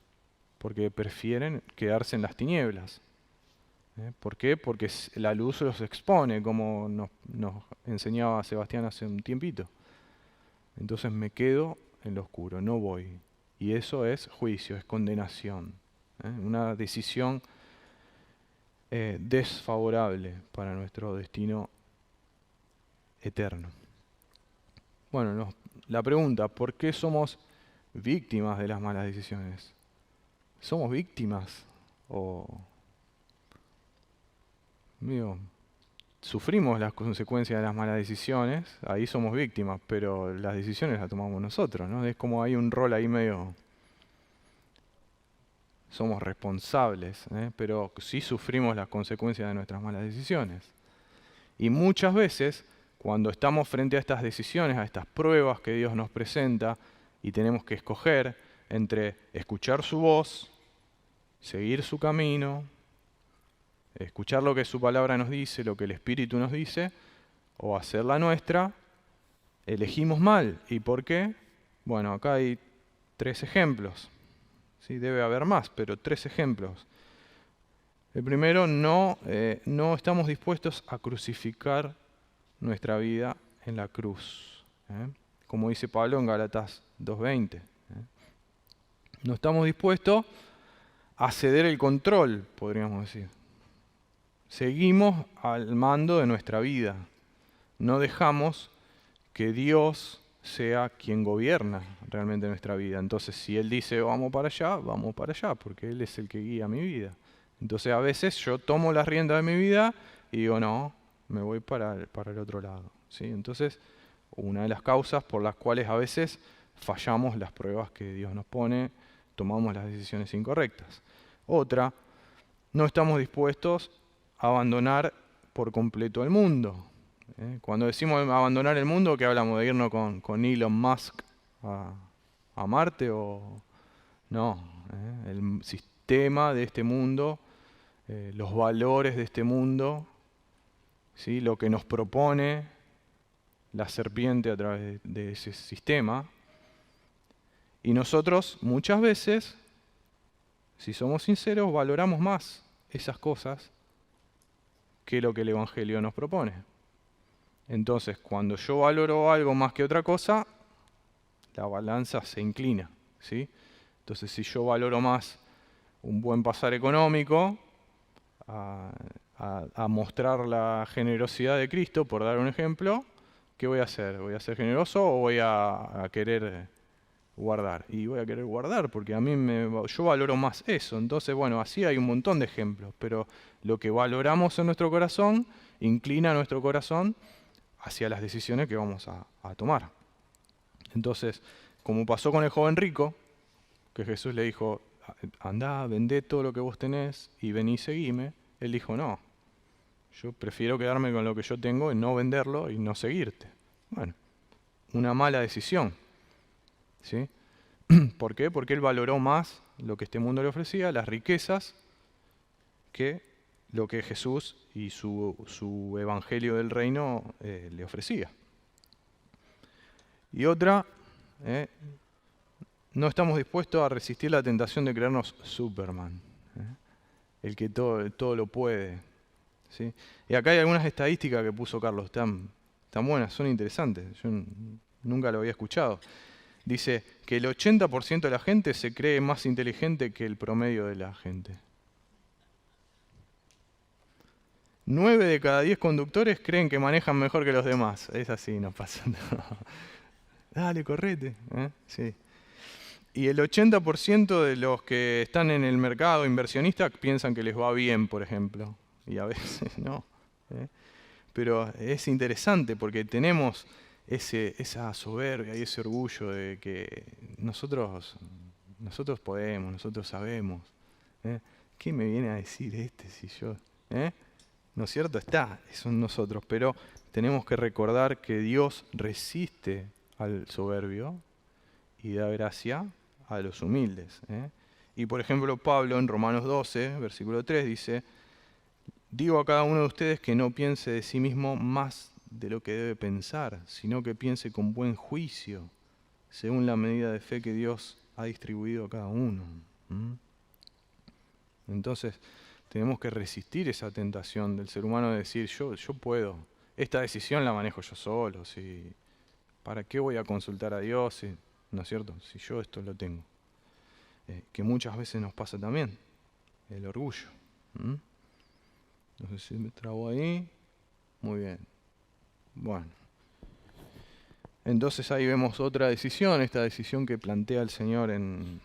porque prefieren quedarse en las tinieblas. ¿Por qué? Porque la luz los expone, como nos enseñaba Sebastián hace un tiempito. Entonces me quedo en lo oscuro, no voy. Y eso es juicio, es condenación. Una decisión desfavorable para nuestro destino eterno. Bueno, la pregunta, ¿por qué somos víctimas de las malas decisiones? ¿Somos víctimas o sufrimos las consecuencias de las malas decisiones? Ahí somos víctimas, pero las decisiones las tomamos nosotros, ¿no? Es como hay un rol ahí medio... Somos responsables, pero sí sufrimos las consecuencias de nuestras malas decisiones. Y muchas veces, cuando estamos frente a estas decisiones, a estas pruebas que Dios nos presenta, y tenemos que escoger entre escuchar su voz, seguir su camino, escuchar lo que su palabra nos dice, lo que el Espíritu nos dice, o hacer la nuestra, elegimos mal. ¿Y por qué? Bueno, acá hay 3 ejemplos. Sí, debe haber más, pero 3 ejemplos. El primero, no estamos dispuestos a crucificar nuestra vida en la cruz. Como dice Pablo en Gálatas 2:20. No estamos dispuestos a ceder el control, podríamos decir. Seguimos al mando de nuestra vida. No dejamos que Dios sea quien gobierna realmente nuestra vida. Entonces, si Él dice vamos para allá, porque Él es el que guía mi vida. Entonces, a veces yo tomo las riendas de mi vida y digo, no, me voy para el otro lado. ¿Sí? Entonces, una de las causas por las cuales a veces fallamos las pruebas que Dios nos pone, tomamos las decisiones incorrectas. Otra, no estamos dispuestos a abandonar por completo el mundo. Cuando decimos abandonar el mundo, ¿qué hablamos? ¿De irnos con Elon Musk a Marte? O no, el sistema de este mundo, los valores de este mundo, ¿sí? Lo que nos propone la serpiente a través de ese sistema. Y nosotros muchas veces, si somos sinceros, valoramos más esas cosas que lo que el Evangelio nos propone. Entonces, cuando yo valoro algo más que otra cosa, la balanza se inclina, ¿sí? Entonces, si yo valoro más un buen pasar económico a mostrar la generosidad de Cristo, por dar un ejemplo, ¿qué voy a hacer? ¿Voy a ser generoso o voy a querer guardar. Y voy a querer guardar porque yo valoro más eso. Entonces, bueno, así hay un montón de ejemplos, pero lo que valoramos en nuestro corazón inclina nuestro corazón hacia las decisiones que vamos a tomar. Entonces, como pasó con el joven rico, que Jesús le dijo, andá, vendé todo lo que vos tenés y vení y seguime, él dijo, no, yo prefiero quedarme con lo que yo tengo y no venderlo y no seguirte. Bueno, una mala decisión, ¿sí? ¿Por qué? Porque él valoró más lo que este mundo le ofrecía, las riquezas, que lo que Jesús y su evangelio del reino le ofrecía. Y otra, no estamos dispuestos a resistir la tentación de creernos Superman, el que todo lo puede, ¿sí? Y acá hay algunas estadísticas que puso Carlos, tan buenas, son interesantes, yo nunca lo había escuchado. Dice que el 80% de la gente se cree más inteligente que el promedio de la gente. 9 de cada 10 conductores creen que manejan mejor que los demás. Es así, no pasa nada. Dale, correte. Sí. Y el 80% de los que están en el mercado inversionista piensan que les va bien, por ejemplo. Y a veces no. Pero es interesante porque tenemos esa soberbia y ese orgullo de que nosotros podemos, nosotros sabemos. ¿Qué me viene a decir si yo? ¿No es cierto? Son nosotros, pero tenemos que recordar que Dios resiste al soberbio y da gracia a los humildes. Y por ejemplo, Pablo en Romanos 12, versículo 3 dice, digo a cada uno de ustedes que no piense de sí mismo más de lo que debe pensar, sino que piense con buen juicio, según la medida de fe que Dios ha distribuido a cada uno. Entonces, tenemos que resistir esa tentación del ser humano de decir, yo puedo, esta decisión la manejo yo solo, ¿sí? ¿Para qué voy a consultar a Dios? ¿Sí? ¿No es cierto? Si yo esto lo tengo. Que muchas veces nos pasa también, el orgullo. Entonces, si me trabo ahí, muy bien. Bueno. Entonces ahí vemos otra decisión, esta decisión que plantea el Señor en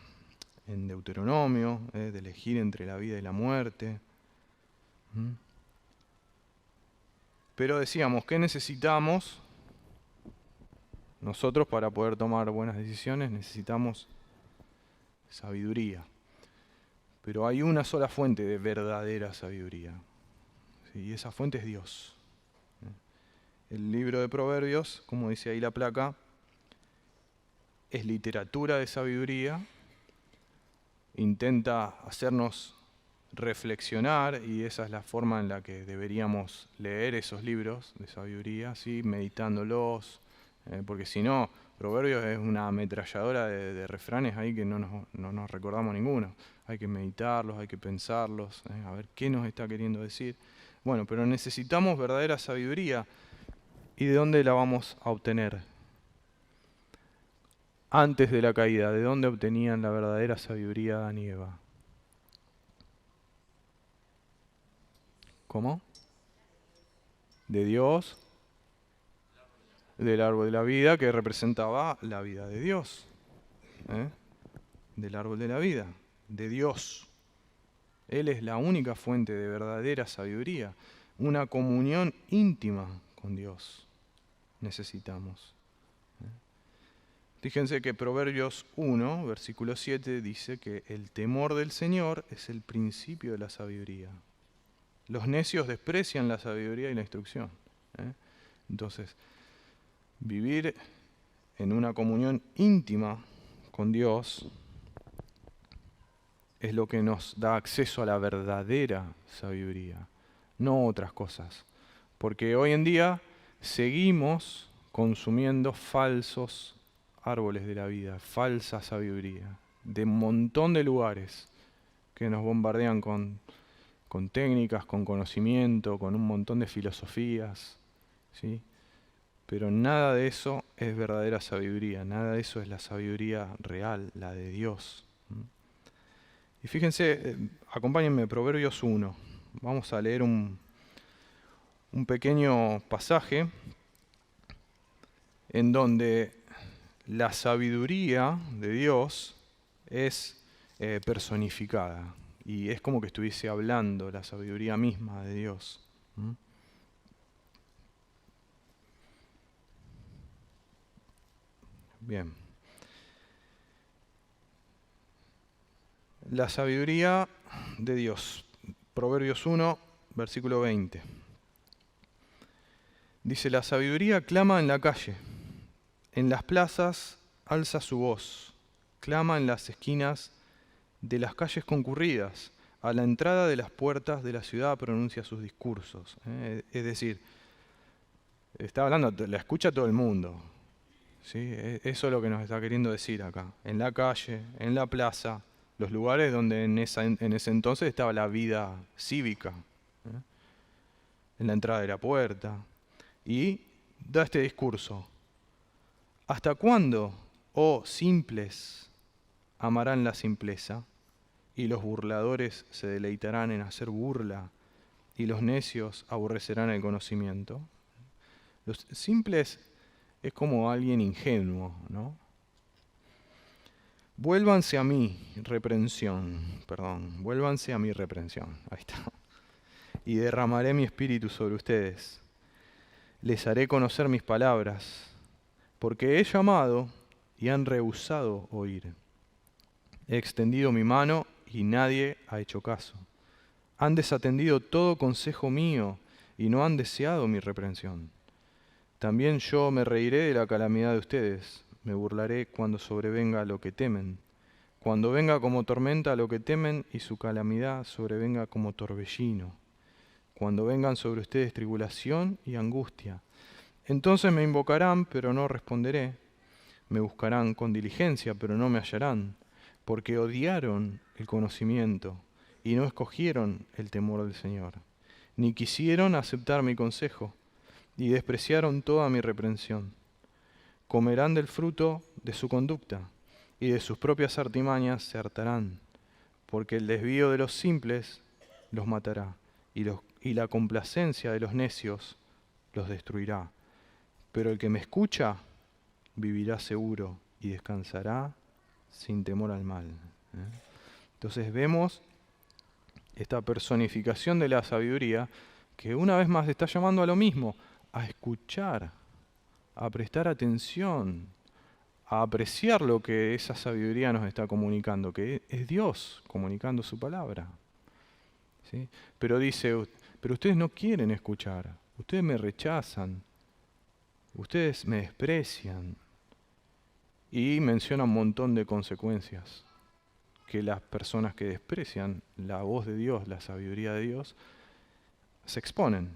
Deuteronomio, de elegir entre la vida y la muerte. Pero decíamos, ¿qué necesitamos? Nosotros para poder tomar buenas decisiones necesitamos sabiduría. Pero hay una sola fuente de verdadera sabiduría. ¿Sí? Y esa fuente es Dios. El libro de Proverbios, como dice ahí la placa, es literatura de sabiduría. Intenta hacernos reflexionar y esa es la forma en la que deberíamos leer esos libros de sabiduría, ¿sí? Meditándolos, porque si no, Proverbios es una ametralladora de refranes ahí que no nos recordamos ninguno. Hay que meditarlos, hay que pensarlos, a ver qué nos está queriendo decir. Bueno, pero necesitamos verdadera sabiduría. ¿Y de dónde la vamos a obtener? Antes de la caída, ¿de dónde obtenían la verdadera sabiduría Adán y Eva? ¿Cómo? De Dios, del árbol de la vida que representaba la vida de Dios. Del árbol de la vida, de Dios. Él es la única fuente de verdadera sabiduría, una comunión íntima con Dios necesitamos. Fíjense que Proverbios 1, versículo 7 dice que el temor del Señor es el principio de la sabiduría. Los necios desprecian la sabiduría y la instrucción. Entonces, vivir en una comunión íntima con Dios es lo que nos da acceso a la verdadera sabiduría, no otras cosas. Porque hoy en día seguimos consumiendo falsos árboles de la vida, falsa sabiduría, de un montón de lugares que nos bombardean con técnicas, con conocimiento, con un montón de filosofías, ¿sí? Pero nada de eso es verdadera sabiduría, nada de eso es la sabiduría real, la de Dios. Y fíjense, acompáñenme, Proverbios 1. Vamos a leer un pequeño pasaje en donde la sabiduría de Dios es personificada y es como que estuviese hablando la sabiduría misma de Dios. ¿Mm? Bien. La sabiduría de Dios. Proverbios 1, versículo 20. Dice, la sabiduría clama en la calle, en las plazas alza su voz, clama en las esquinas de las calles concurridas, a la entrada de las puertas de la ciudad pronuncia sus discursos. Es decir, está hablando, la escucha todo el mundo. ¿Sí? Eso es lo que nos está queriendo decir acá. En la calle, en la plaza, los lugares donde en ese entonces estaba la vida cívica. ¿Eh? En la entrada de la puerta. Y da este discurso. ¿Hasta cuándo, oh simples, amarán la simpleza? Y los burladores se deleitarán en hacer burla, y los necios aborrecerán el conocimiento. Los simples es como alguien ingenuo, ¿no? Vuélvanse a mi reprensión, ahí está. Y derramaré mi espíritu sobre ustedes. Les haré conocer mis palabras, porque he llamado y han rehusado oír. He extendido mi mano y nadie ha hecho caso. Han desatendido todo consejo mío y no han deseado mi reprensión. También yo me reiré de la calamidad de ustedes, me burlaré cuando sobrevenga lo que temen. Cuando venga como tormenta lo que temen y su calamidad sobrevenga como torbellino. Cuando vengan sobre ustedes tribulación y angustia. Entonces me invocarán, pero no responderé. Me buscarán con diligencia, pero no me hallarán, porque odiaron el conocimiento y no escogieron el temor del Señor, ni quisieron aceptar mi consejo, y despreciaron toda mi reprensión. Comerán del fruto de su conducta, y de sus propias artimañas se hartarán, porque el desvío de los simples los matará, y la complacencia de los necios los destruirá. Pero el que me escucha vivirá seguro y descansará sin temor al mal. Entonces vemos esta personificación de la sabiduría que una vez más está llamando a lo mismo, a escuchar, a prestar atención, a apreciar lo que esa sabiduría nos está comunicando, que es Dios comunicando su palabra. ¿Sí? Pero dice, pero ustedes no quieren escuchar, ustedes me rechazan, ustedes me desprecian. Y menciona un montón de consecuencias que las personas que desprecian la voz de Dios, la sabiduría de Dios, se exponen.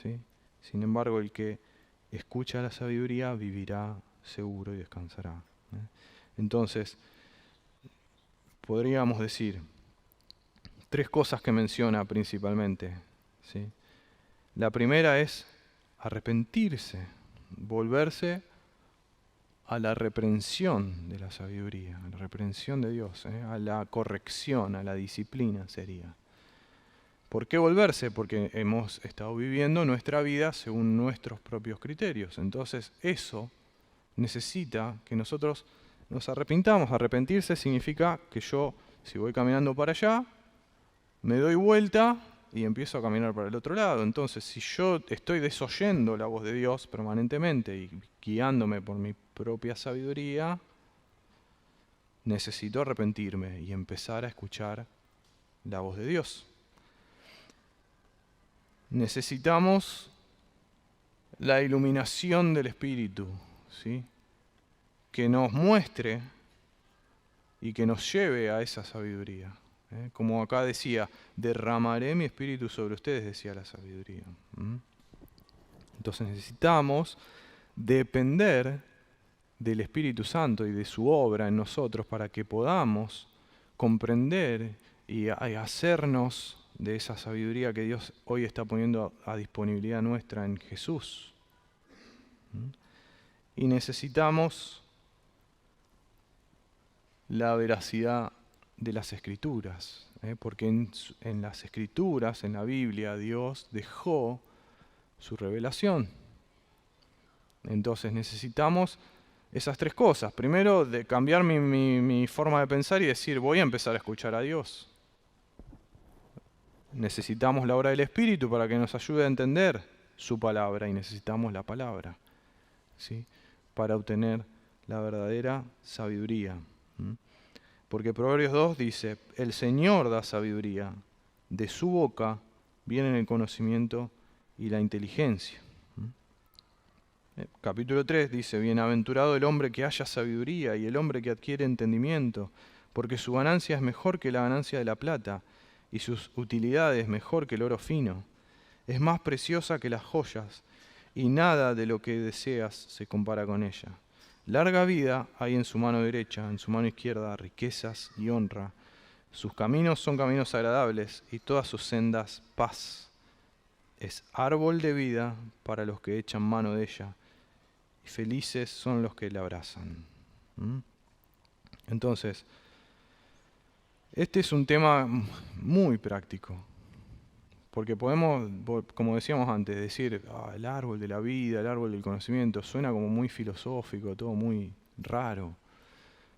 ¿Sí? Sin embargo, el que escucha la sabiduría vivirá seguro y descansará. Entonces, podríamos decir tres cosas que menciona principalmente. ¿Sí? La primera es arrepentirse, volverse a la reprensión de la sabiduría, a la reprensión de Dios, a la corrección, a la disciplina sería. ¿Por qué volverse? Porque hemos estado viviendo nuestra vida según nuestros propios criterios. Entonces eso necesita que nosotros nos arrepintamos. Arrepentirse significa que yo, si voy caminando para allá, me doy vuelta y empiezo a caminar para el otro lado. Entonces, si yo estoy desoyendo la voz de Dios permanentemente y guiándome por mi propia sabiduría, necesito arrepentirme y empezar a escuchar la voz de Dios. Necesitamos la iluminación del Espíritu, ¿sí? Que nos muestre y que nos lleve a esa sabiduría. Como acá decía, derramaré mi espíritu sobre ustedes, decía la sabiduría. Entonces necesitamos depender del Espíritu Santo y de su obra en nosotros para que podamos comprender y hacernos de esa sabiduría que Dios hoy está poniendo a disponibilidad nuestra en Jesús. Y necesitamos la veracidad de las Escrituras, porque en las Escrituras, en la Biblia, Dios dejó su revelación. Entonces necesitamos esas tres cosas. Primero, de cambiar mi forma de pensar y decir, voy a empezar a escuchar a Dios. Necesitamos la obra del Espíritu para que nos ayude a entender su palabra y necesitamos la palabra, ¿sí? Para obtener la verdadera sabiduría. Porque Proverbios 2 dice, el Señor da sabiduría, de su boca vienen el conocimiento y la inteligencia. Capítulo 3 dice, bienaventurado el hombre que haya sabiduría y el hombre que adquiere entendimiento, porque su ganancia es mejor que la ganancia de la plata, y sus utilidades mejor que el oro fino. Es más preciosa que las joyas, y nada de lo que deseas se compara con ella. Larga vida hay en su mano derecha, en su mano izquierda riquezas y honra. Sus caminos son caminos agradables, y todas sus sendas paz. Es árbol de vida para los que echan mano de ella, y felices son los que la abrazan. Entonces, este es un tema muy práctico, porque podemos, como decíamos antes, decir, el árbol de la vida, el árbol del conocimiento, suena como muy filosófico, todo muy raro,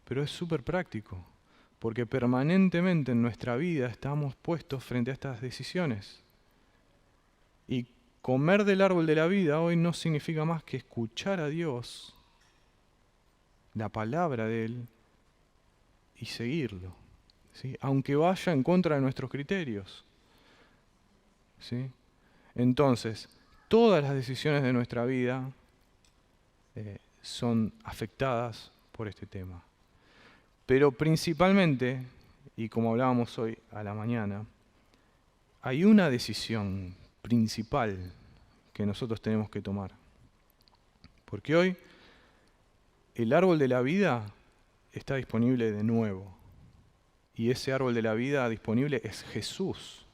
pero es súper práctico, porque permanentemente en nuestra vida estamos puestos frente a estas decisiones. Y comer del árbol de la vida hoy no significa más que escuchar a Dios, la palabra de Él, y seguirlo, ¿sí? Aunque vaya en contra de nuestros criterios, ¿sí? Entonces, todas las decisiones de nuestra vida son afectadas por este tema. Pero principalmente, y como hablábamos hoy a la mañana, hay una decisión principal que nosotros tenemos que tomar. Porque hoy el árbol de la vida está disponible de nuevo. Y ese árbol de la vida disponible es Jesús,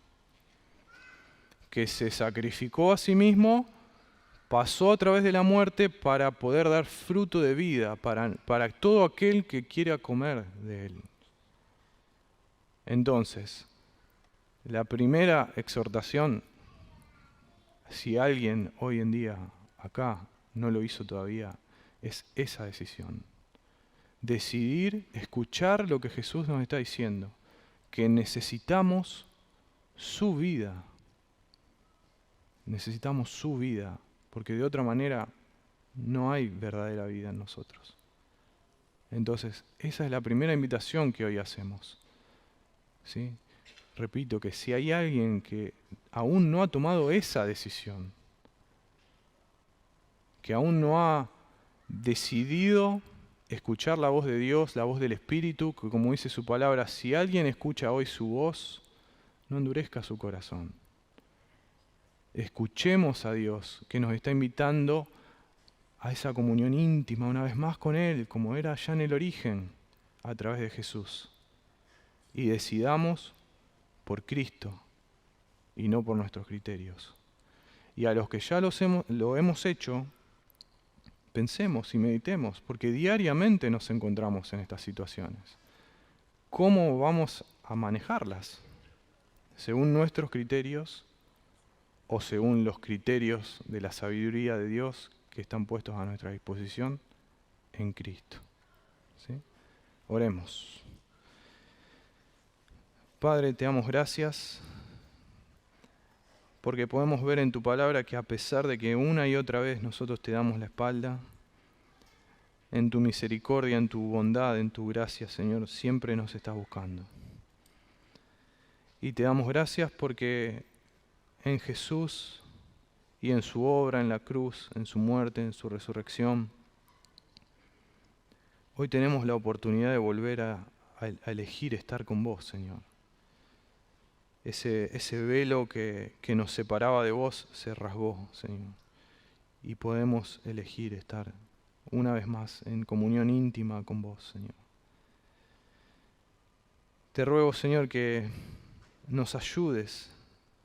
que se sacrificó a sí mismo, pasó a través de la muerte para poder dar fruto de vida para todo aquel que quiera comer de él. Entonces, la primera exhortación, si alguien hoy en día acá no lo hizo todavía, es esa decisión. Decidir escuchar lo que Jesús nos está diciendo, que necesitamos su vida. Necesitamos su vida, porque de otra manera no hay verdadera vida en nosotros. Entonces, esa es la primera invitación que hoy hacemos, ¿sí? Repito, que si hay alguien que aún no ha tomado esa decisión, que aún no ha decidido escuchar la voz de Dios, la voz del Espíritu, que como dice su palabra, si alguien escucha hoy su voz, no endurezca su corazón. Escuchemos a Dios, que nos está invitando a esa comunión íntima una vez más con Él, como era ya en el origen, a través de Jesús. Y decidamos por Cristo y no por nuestros criterios. Y a los que ya lo hemos hecho, pensemos y meditemos, porque diariamente nos encontramos en estas situaciones. ¿Cómo vamos a manejarlas? ¿Según nuestros criterios o según los criterios de la sabiduría de Dios que están puestos a nuestra disposición en Cristo? ¿Sí? Oremos. Padre, te damos gracias porque podemos ver en tu palabra que a pesar de que una y otra vez nosotros te damos la espalda, en tu misericordia, en tu bondad, en tu gracia, Señor, siempre nos estás buscando. Y te damos gracias porque en Jesús y en su obra en la cruz, en su muerte, en su resurrección, hoy tenemos la oportunidad de volver a elegir estar con vos, Señor. Ese velo que nos separaba de vos se rasgó, Señor. Y podemos elegir estar una vez más en comunión íntima con vos, Señor. Te ruego, Señor, que nos ayudes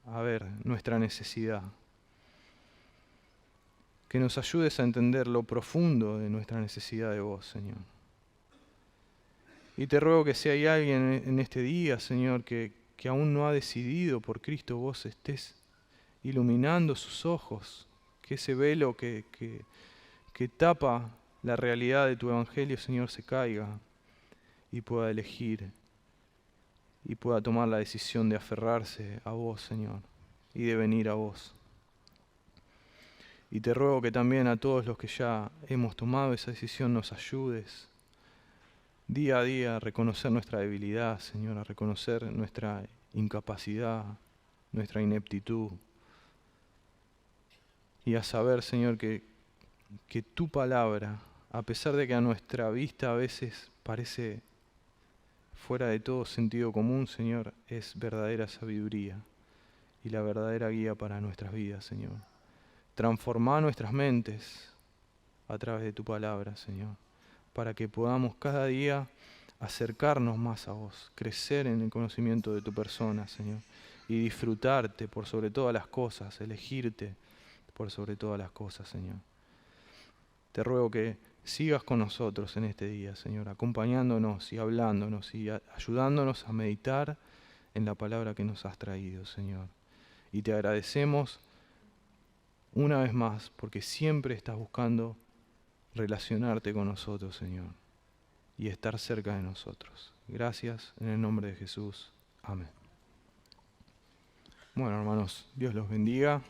a ver nuestra necesidad. Que nos ayudes a entender lo profundo de nuestra necesidad de vos, Señor. Y te ruego que si hay alguien en este día, Señor, que aún no ha decidido por Cristo, vos estés iluminando sus ojos, que ese velo que tapa la realidad de tu evangelio, Señor, se caiga y pueda elegir y pueda tomar la decisión de aferrarse a vos, Señor, y de venir a vos. Y te ruego que también a todos los que ya hemos tomado esa decisión nos ayudes día a día a reconocer nuestra debilidad, Señor, a reconocer nuestra incapacidad, nuestra ineptitud, y a saber, Señor, que tu palabra, a pesar de que a nuestra vista a veces parece fuera de todo sentido común, Señor, es verdadera sabiduría y la verdadera guía para nuestras vidas, Señor. Transforma nuestras mentes a través de tu palabra, Señor, para que podamos cada día acercarnos más a vos, crecer en el conocimiento de tu persona, Señor, y disfrutarte por sobre todas las cosas, elegirte por sobre todas las cosas, Señor. Te ruego que sigas con nosotros en este día, Señor, acompañándonos y hablándonos y ayudándonos a meditar en la palabra que nos has traído, Señor. Y te agradecemos una vez más porque siempre estás buscando relacionarte con nosotros, Señor, y estar cerca de nosotros. Gracias en el nombre de Jesús. Amén. Bueno, hermanos, Dios los bendiga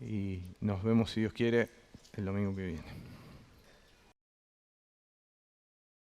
y nos vemos, si Dios quiere, el domingo que viene.